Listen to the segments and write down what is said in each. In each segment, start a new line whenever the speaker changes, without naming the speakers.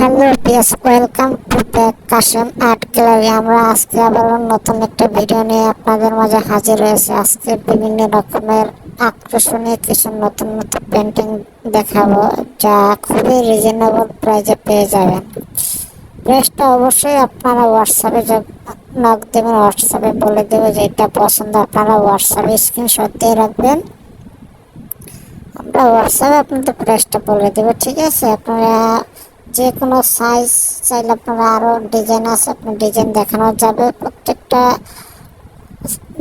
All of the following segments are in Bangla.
Hello PS, welcome to back Kashem art gallery. আমরা আজকে আবার নতুন একটা ভিডিও নিয়ে আপনাদের মাঝে হাজির হয়েছে। আজকে বিভিন্ন রকমের আকর্ষণীয় কিছু নতুন নতুন পেন্টিং দেখাবো, যা খুবই রিজনেবল প্রাইসে পেয়ে যাবেন। প্রাইসটা অবশ্যই আপনারা হোয়াটসঅ্যাপে নক দেবেন, হোয়াটসঅ্যাপে বলে দেবো যেটা পছন্দ। আপনারা হোয়াটসঅ্যাপে স্ক্রিনশট দিয়ে রাখবেন, আমরা হোয়াটসঅ্যাপে আপনাদের প্রাইসটা বলে দেবো। ঠিক আছে, আপনারা যে কোনো সাইজ চাইলে আপনারা আরও ডিজাইন আছে, আপনার ডিজাইন দেখানো যাবে। প্রত্যেকটা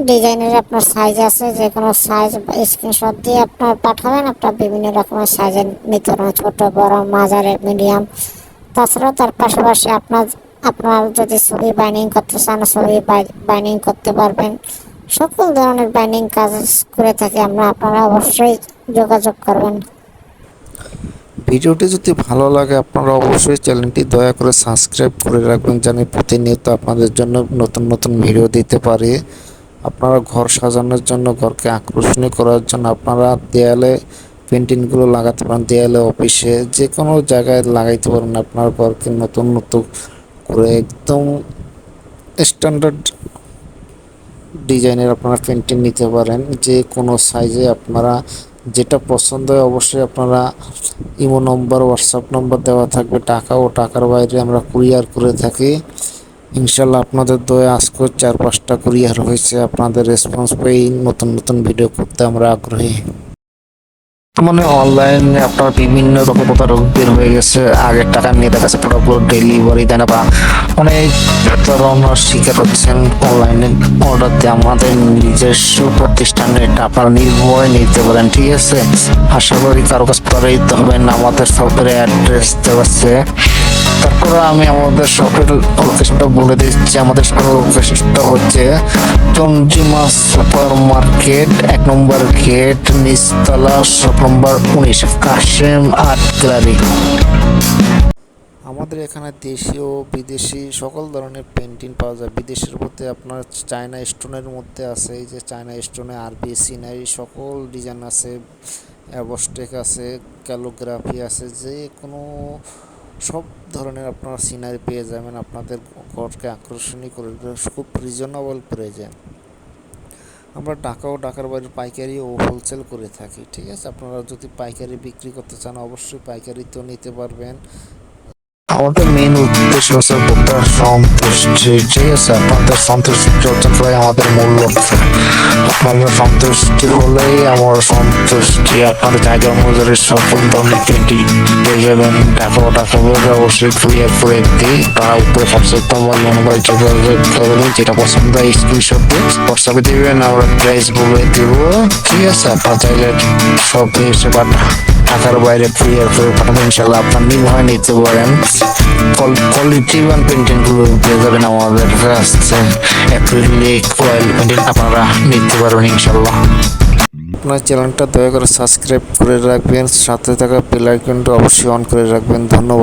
ডিজাইনের আপনার সাইজ আছে, যে কোনো সাইজ স্ক্রিনশট দিয়ে আপনার পাঠাবেন। আপনার বিভিন্ন রকমের সাইজের নিতে পারেন, ছোটো বড় মাঝারি মিডিয়াম। তাছাড়াও তার পাশাপাশি আপনার যদি ছবি বাইন্ডিং করতে চান, ছবি বাইন্ডিং করতে পারবেন। সকল ধরনের বাইন্ডিং কাজ করে থাকি আমরা, আপনারা অবশ্যই যোগাযোগ করবেন।
ভিডিওটি যদি ভালো লাগে আপনারা অবশ্যই চ্যানেলটি দয়া করে সাবস্ক্রাইব করে রাখবেন, যেন প্রতিনিয়ত আপনাদের জন্য নতুন নতুন ভিডিও দিতে পারি। আপনারা ঘর সাজানোর জন্য, ঘরকে আকর্ষণীয় করার জন্য আপনারা দেয়ালে পেন্টিংগুলো লাগাতে পারেন, দেয়ালে, অফিসে, যে কোনো জায়গায় লাগাইতে পারেন। আপনার ঘরকে নতুন নতুন করে একদম স্ট্যান্ডার্ড ডিজাইনের আপনারা পেন্টিং নিতে পারেন। যে কোনো সাইজে আপনারা যেটা পছন্দ হয় অবশ্যই আপনারা ইমো নম্বর, হোয়াটসঅ্যাপ নম্বর দেওয়া থাকবে। টাকা ও টাকার বাইরে আমরা কুরিয়ার করে থাকি। ইনশাল্লাহ আপনাদের দয়ে আজকে 4-5টা কুরিয়ার হয়েছে। আপনাদের রেসপন্স পেয়েই নতুন নতুন ভিডিও করতে আমরা আগ্রহী। মানে অনলাইনে আপনার বিভিন্ন রকম প্রতারক বের হয়ে গেছে। আগের টাকা নিয়ে দেখা যাচ্ছে পুরো ডেলিভারি দেয় না, বা অনেক প্রতারণার শিকার হচ্ছেন অনলাইনে অর্ডার দিয়ে। আমাদের নিজস্ব প্রতিষ্ঠানে এটা আপনারা নির্ভয়ে নিতে পারেন। ঠিক আছে, আশা করি কারো কাছে প্রতারিত হবেন না। আমাদের শপের অ্যাড্রেস দেওয়া আছে। তারপরে আমি আমাদের শপের লোকেশনটা বলে দিচ্ছি। আমাদের শপের লোকেশনটা হচ্ছে Chandrima super market, 1 number gate, নিচতলা, shop number 19, Kashem art gallery. আমাদের এখানে দেশীয় বিদেশি সকল ধরনের পেন্টিং পাওয়া যায়। বিদেশের মধ্যে আপনার চায়না স্টোনের মধ্যে আছে, এই যে চায়না স্টোনে আরবি সিনারি সকল ডিজাইন আছে, অ্যাবস্টেক আছে, ক্যালোগ্রাফি আছে, যে কোনো সব ধরনের আপনারা সিনারি পেয়ে যাবেন। আপনাদের ঘরকে আকর্ষণীয় করে খুব রিজনেবল প্রাইসে। আমরা ঢাকা ও ঢাকার বাইরে পাইকারি ও হোলসেল করে থাকি। ঠিক আছে, আপনারা যদি পাইকারি বিক্রি করতে চান অবশ্যই পাইকারিতেও নিতে পারবেন। আমাদের মেইন উদ্দেশ্য হচ্ছে ভোক্তার সন্তুষ্টি। ঠিক আছে, আপনাদের সন্তুষ্টি অর্জন করাই আমাদের মূল লক্ষ্য। আপনাদের সন্তুষ্টি হলেই আমার সন্তুষ্টি। আপনাদের জায়গার মজুরি সকল ধরনের পেন্টিং পেয়ে যাবেন। টাকা বলে অবশ্যই ক্লিয়ার করে দিই। তারা উপরে হোয়াটসঅ্যাপ নম্বর যোগাযোগ করবেন, যেটা পছন্দ হয় স্ক্রিনশট দিয়ে হোয়াটসঅ্যাপে দিবেন, আমরা প্রাইস বলে দিব। ঠিক আছে, আপনার চাইলে সব এসে টাকার বাইরে ক্লিয়ার করে পাঠাবেন। ইনশাল্লাহ আপনার নির্ভয় নিতে পারেন। কোয়ালিটি পেন্টিং গুলো পেয়ে যাবেন আমাদের কাছে। অ্যাক্রিলিক অয়েল পেন্টিং আপনারা নিতে পারবেন ইনশাল্লাহ। আপনার চ্যানেলটা দয়া করে সাবস্ক্রাইব করে রাখবেন, সাথে থাকা বেল আইকনটা অবশ্যই অন করে রাখবেন। ধন্যবাদ।